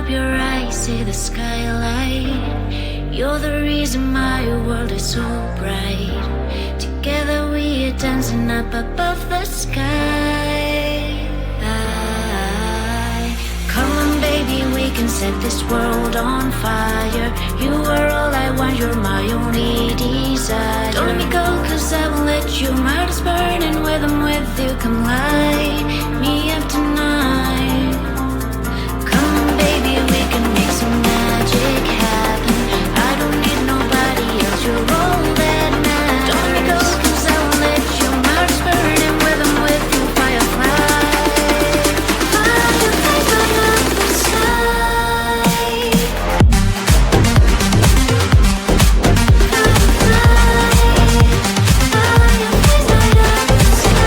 up your eyes, see the skylight. You're the reason my world is so bright. Together we are dancing up above the sky. Come on baby, we can set this world on fire. You are all I want, you're my only desire. Don't let me go, cause I won't let you. My heart is burning with I'm with you. Come light me up tonight. Come on baby, we can make some magic happen. I don't need nobody else, you're all that matters. Don't let me go, cause I won't let you. My heart is burning with I'm with you. Firefly, fireflies light up the sky. Fireflies light up the sky.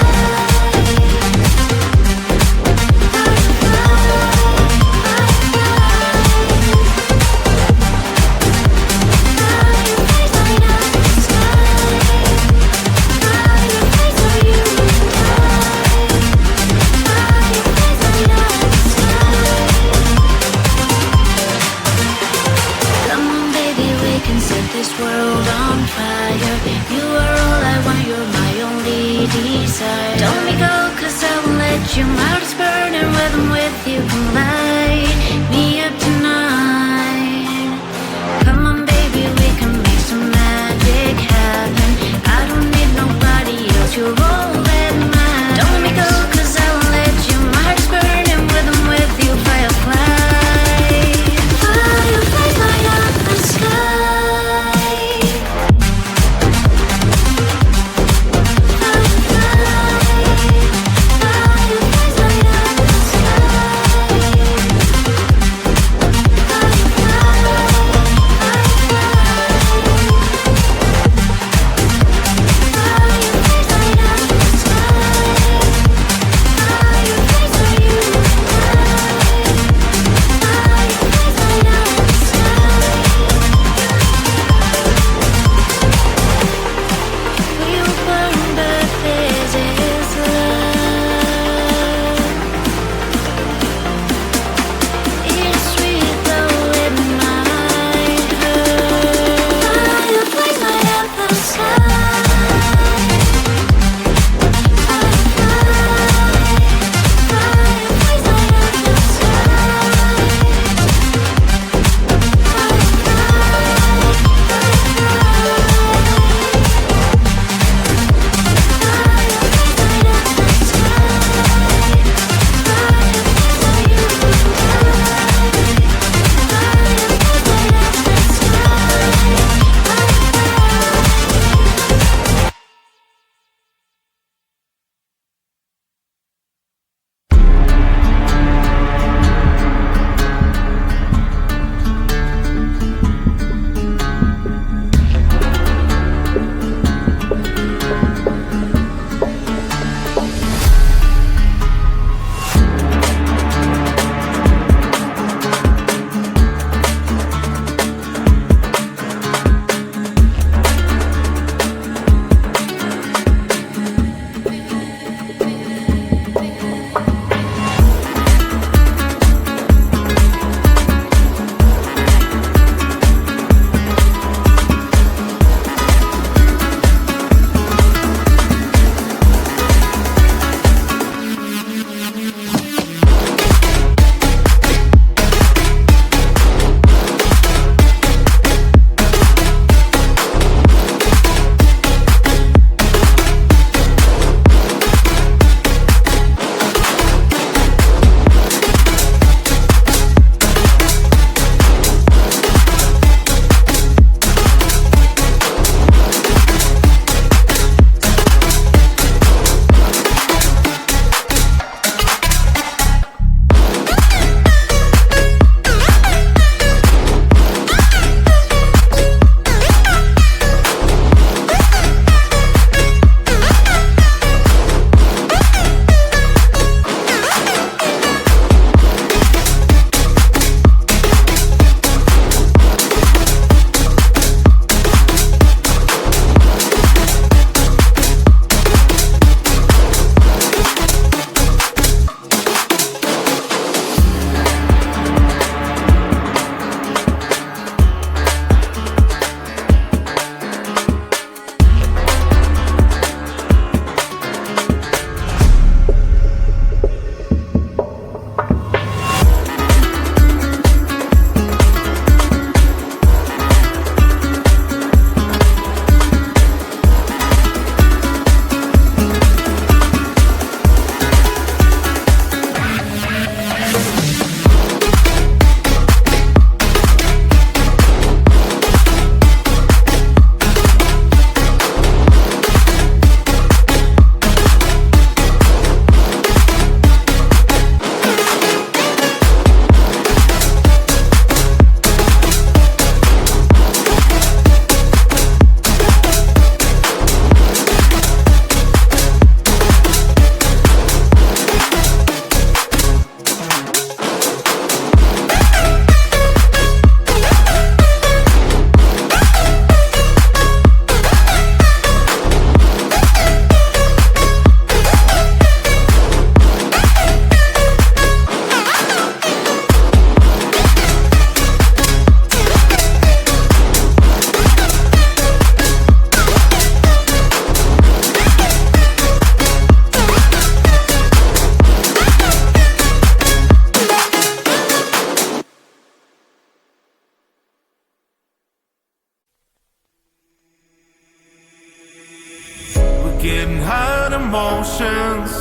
getting high on emotions,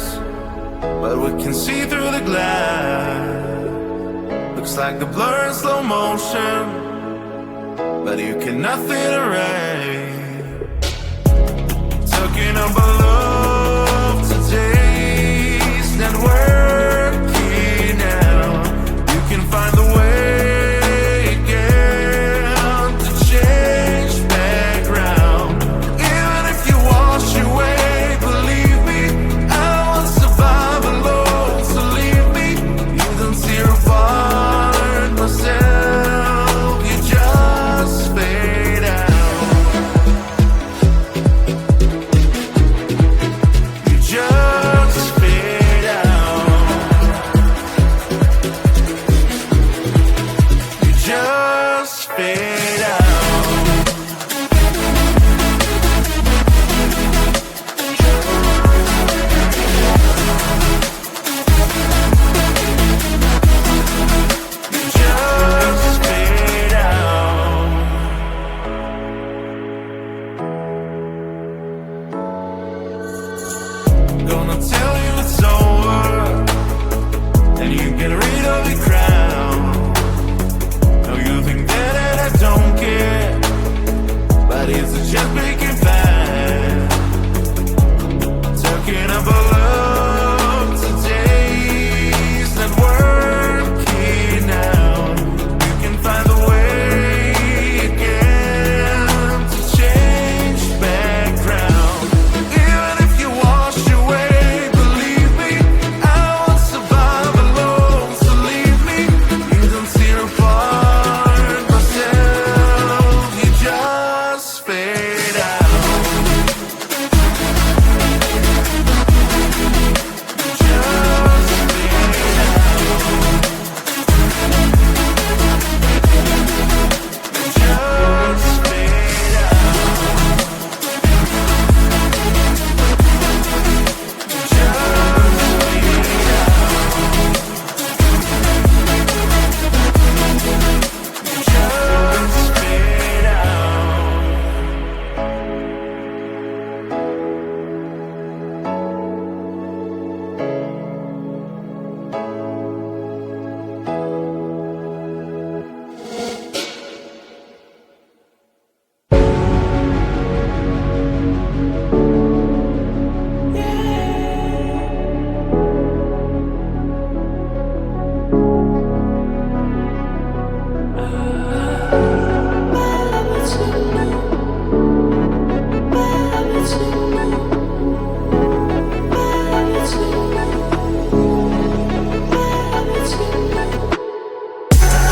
but we can see through the glass. Looks like a blur in slow motion, but you can nothing erase. Talking about love today's not working out. You can find the way again to change background. Even if you wash away, believe me, I won't survive alone. So leave me, you don't tear apart myself. You just fade out. You just fade out. You just fade out. You just fade out. Gonna tell you it's over, and you get rid of the crown. Now you think that I don't care, but it's just making bad. Talking about love today's not working out. You can find a way again to change background. Even if you wash away, believe me, I won't survive alone. So leave me, you don't tear apart myself. You just fade out. You just fade out. You just fade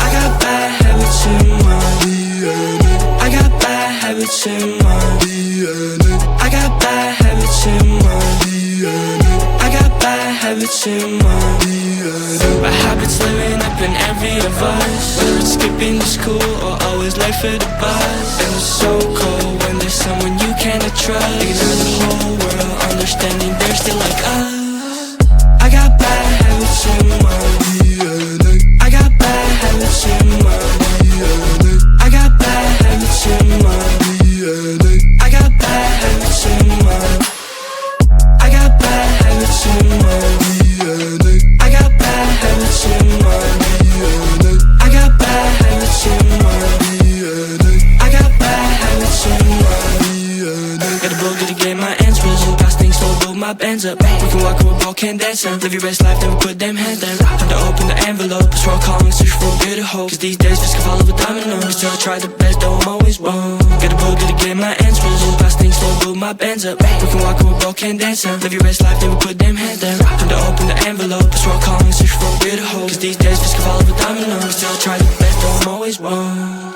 I got bad habits in my DNA. I got bad habits in my DNA. I got bad habits in my DNA. I got bad habits in my DNA. Bad habits living up in every of us, whether it's skipping to school or always late for the bus. And it's so cold when there's someone you cannot trust. Ignore the whole world, understanding they're still like us. I got bad habits in my DNA. I got bad habits in my DNA. I got bad habits in my DNA. I got bad habits in my. I got bad habits in my DNA. I got bad habits in my DNA. I got bad habits in my DNA. I got bad habits in my DNA. Got a book, gotta get my answers. Past things slow, build my bands up. We can walk with ball, can't dance up. Live your best life, never put them hands down. Time to open the envelope, it's raw calling, search for a bit of hope. Cause these days just can follow with dominoes. Still I try the best, though I'm always wrong. Got a book, gotta get my answers. Past things slow, build my bands up. We can walk with ball, can't dance up. Live your best life, never put them hands down. Time to open the envelope, it's raw calling, search for a bit of hope. Cause these days just can follow with dominoes. Still I try the best, though I'm always wrong.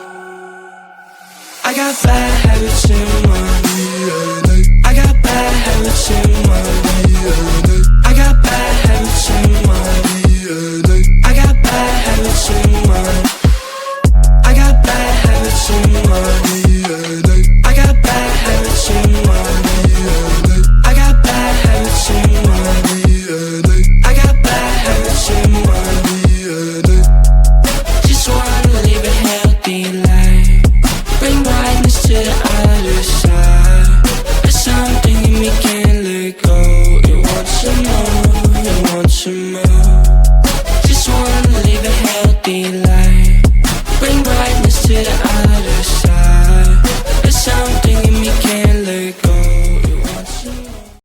I got bad habits in my DNA. I got bad habits in my DNA.